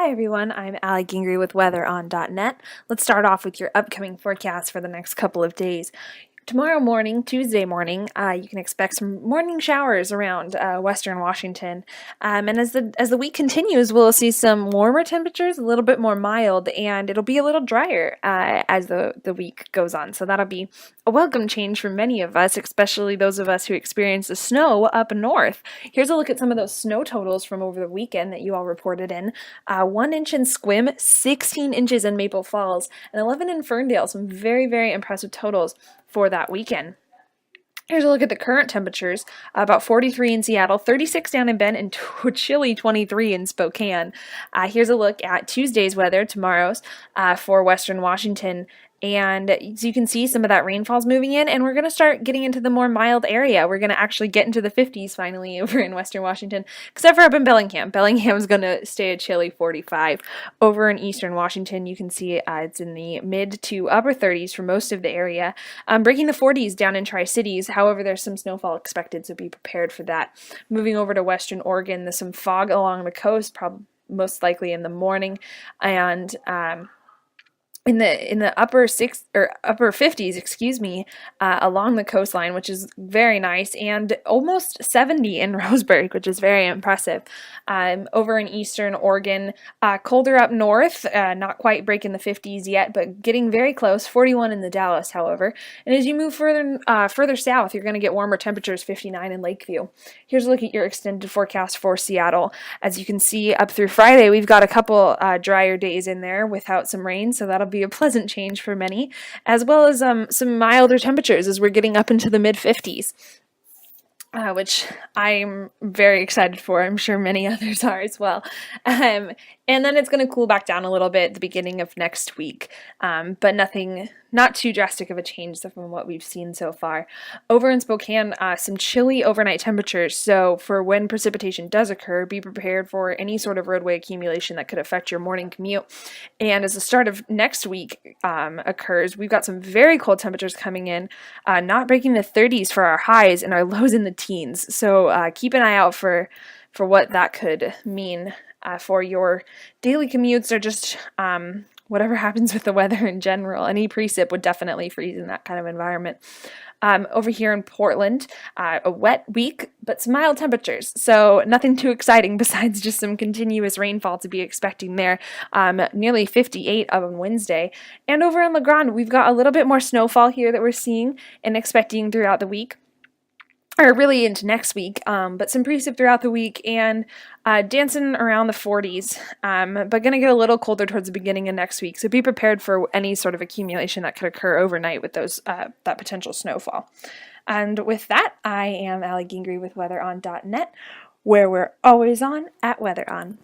Hi everyone, I'm Gingrey with WeatherOn.net. Let's start off with your upcoming forecast for the next couple of days. Tomorrow morning, Tuesday morning, you can expect some morning showers around western Washington. And as the week continues, we'll see some warmer temperatures, a little bit more mild, and it'll be a little drier as the week goes on. So that'll be a welcome change for many of us, especially those of us who experience the snow up north. Here's a look at some of those snow totals from over the weekend that you all reported in. 1 inch in Squim, 16 inches in Maple Falls, and 11 in Ferndale. Some very, very impressive totals for that weekend. Here's a look at the current temperatures, about 43 in Seattle, 36 down in Bend, and a chilly 23 in Spokane. Here's a look at Tuesday's weather, tomorrow's, for Western Washington. And as you can see, some of that rainfall's moving in, and we're going to start getting into the more mild area. We're going to actually get into the 50s finally over in Western Washington, except for up in Bellingham. Bellingham's going to stay a chilly 45. Over in Eastern Washington, you can see it's in the mid to upper 30s for most of the area, breaking the 40s down in Tri-Cities. However, there's some snowfall expected, so be prepared for that. Moving over to Western Oregon, there's some fog along the coast, probably most likely in the morning, and in the upper 50s, along the coastline, which is very nice, and almost 70 in Roseburg, which is very impressive. Over in Eastern Oregon, colder up north, not quite breaking the 50s yet, but getting very close. 41 in the Dallas, however. And as you move further south, you're going to get warmer temperatures. 59 in Lakeview. Here's a look at your extended forecast for Seattle. As you can see, up through Friday, we've got a couple drier days in there without some rain, so that'll be a pleasant change for many, as well as some milder temperatures as we're getting up into the mid-50s, which I'm very excited for. I'm sure many others are as well. And then it's going to cool back down a little bit at the beginning of next week, but not too drastic of a change from what we've seen so far. Over in Spokane, some chilly overnight temperatures, so for when precipitation does occur, be prepared for any sort of roadway accumulation that could affect your morning commute. And as the start of next week occurs, we've got some very cold temperatures coming in, not breaking the 30s for our highs and our lows in the teens, so keep an eye out for what that could mean for your daily commutes, or just whatever happens with the weather in general. Any precip would definitely freeze in that kind of environment. Over here in Portland, a wet week, but some mild temperatures, so nothing too exciting besides just some continuous rainfall to be expecting there. Nearly 58 on Wednesday. And over in La Grande, we've got a little bit more snowfall here that we're seeing and expecting throughout the week, or really into next week, but some precip throughout the week, and dancing around the 40s, but going to get a little colder towards the beginning of next week, so be prepared for any sort of accumulation that could occur overnight with those that potential snowfall. And with that, I am Gingrey with WeatherOn.net, where we're always on at WeatherOn.